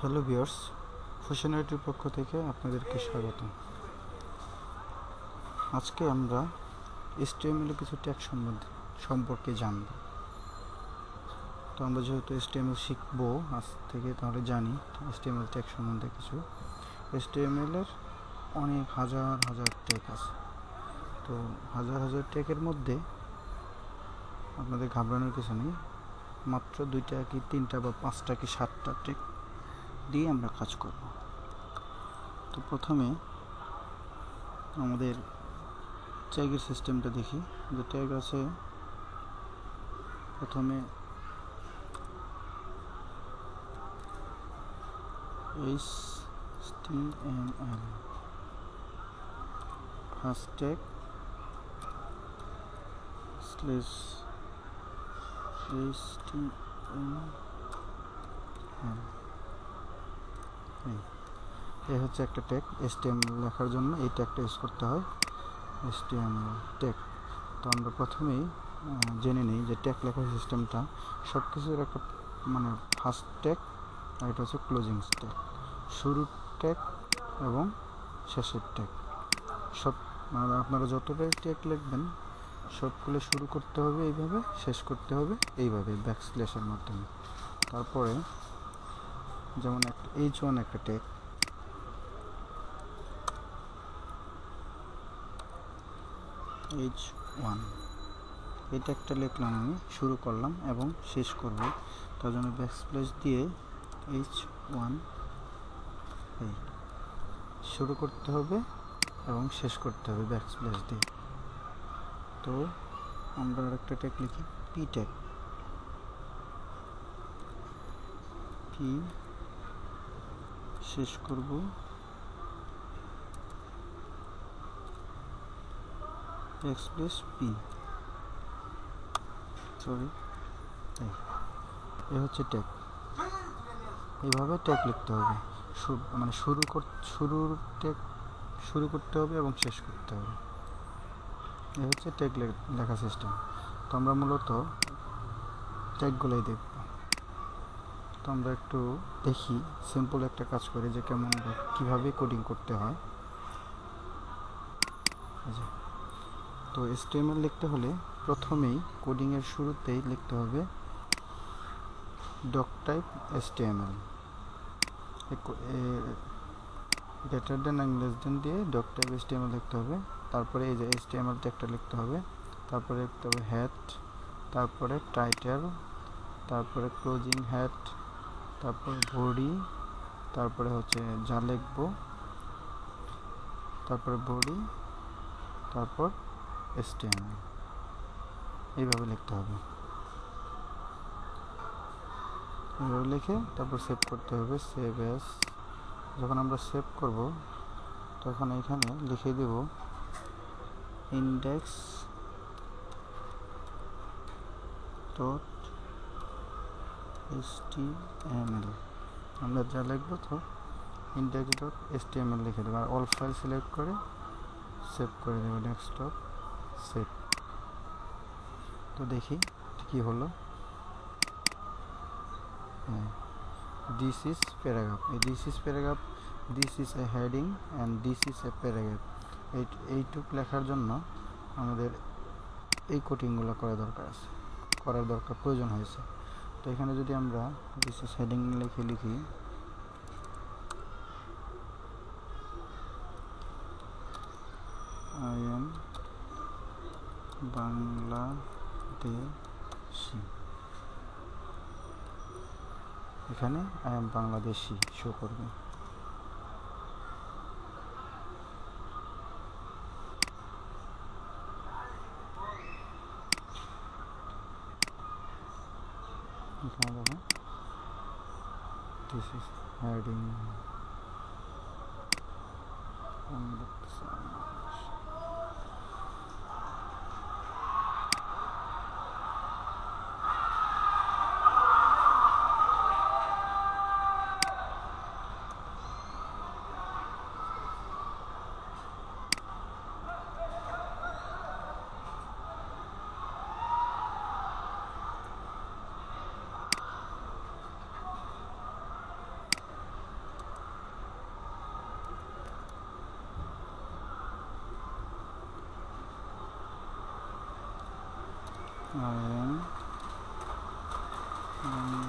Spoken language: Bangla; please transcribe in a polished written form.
হ্যালো ভিউয়ার্স, ফুশনারিটির পক্ষ থেকে আপনাদেরকে স্বাগত। আজকে আমরা HTML কিছু ট্যাগ সম্পর্কে জানব। তো আমরা যেহেতু HTML শিখবো আজ থেকে, তাহলে জানি HTML ট্যাগ সম্বন্ধে কিছু। HTML এর অনেক হাজার হাজার ট্যাগ আছে। তো হাজার হাজার ট্যাগের মধ্যে আপনাদের ঘাবড়ানোর কিছু নেই। মাত্র 2টা কি 3টা বা 5টা কি 7টা ট্যাগ দিয়ে আমরা কাজ করব। তো প্রথমে আমাদের ট্যাগের সিস্টেমটা দেখি। যে ট্যাগ আছে, প্রথমে HTML first tag slash HTML, এই হচ্ছে একটা ট্যাগ। HTML লেখার জন্য এই ট্যাগটা ইউজ করতে হয়, HTML ট্যাগ। তো আমরা প্রথমেই জেনে নিই যে ট্যাগ লেখার সিস্টেমটা। সব কিছুর একটা ফার্স্ট ট্যাগ, আর এটা হচ্ছে ক্লোজিং ট্যাগ, শুরুর ট্যাগ এবং শেষের ট্যাগ। সব আপনারা যতটাই ট্যাগ লিখবেন সবগুলো শুরু করতে হবে এইভাবে, শেষ করতে হবে এইভাবে ব্যাকস্ল্যাশের মাধ্যমে। তারপরে যেমন একটা H1 একটা ট্যাগ, H1 এই ট্যাগটা লিখলাম, আমি শুরু করলাম এবং শেষ করব। তার জন্য ব্যাকস্ল্যাশ দিয়ে H1 এই শুরু করতে হবে এবং শেষ করতে হবে ব্যাকস্ল্যাশ দিয়ে। তো আমরা আরেকটা ট্যাগ লিখি, পি ট্যাগ, পি শেষ করব ব্যাকস্ল্যাশ পি, সরি, এই হচ্ছে ট্যাগ। এইভাবে ট্যাগ লিখতে হবে, শুরুর ট্যাগ শুরু করতে হবে এবং শেষ করতে হবে। এই হচ্ছে ট্যাগ লেখা সিস্টেম। তো আমরা মূলত ট্যাগগুলোই দেখব। তো আমরা একটু দেখি, সিম্পল একটা কাজ করি যে কীভাবে কোডিং করতে হয়। তো HTML লিখতে হলে প্রথমেই কোডিংয়ের শুরুতেই লিখতে হবে doctype HTML, greater than এবং লেস দেন দিয়ে ডক টাইপ HTML লিখতে হবে। তারপরে এই যে HTML ট্যাগটা লিখতে হবে, তারপরে লিখতে হবে হেড, তারপরে টাইটেল, তারপরে ক্লোজিং হেড, তারপর বডি, তারপরে হচ্ছে যা লিখবো, তারপরে বডি, তারপর HTML, এইভাবে লিখতে হবে। এইভাবে লিখে তারপর সেভ করতে হবে, সেভ অ্যাজ। যখন আমরা সেভ করব তখন এখানে লিখে দেব ইন্ডেক্স ডট HTML। আমরা যা লিখব তো ইন্ডেক্স ডট HTML লিখে দেবো, আর অল ফাইল সিলেক্ট করে সেভ করে দেবো, ডেস্কটপ সেভ। তো দেখি কি হলো। This is paragraph, this is paragraph, this is a heading and this is a paragraph. এইটুক লেখার জন্য আমাদের এই কোডিংগুলো করার প্রয়োজন হয়েছে। তো এখানে যদি আমরা দিস ইজ হেডিং লিখি আই এম বাংলাদেশি, এখানে আই এম বাংলাদেশি শো করবে। এখানে দেখো this is heading, I am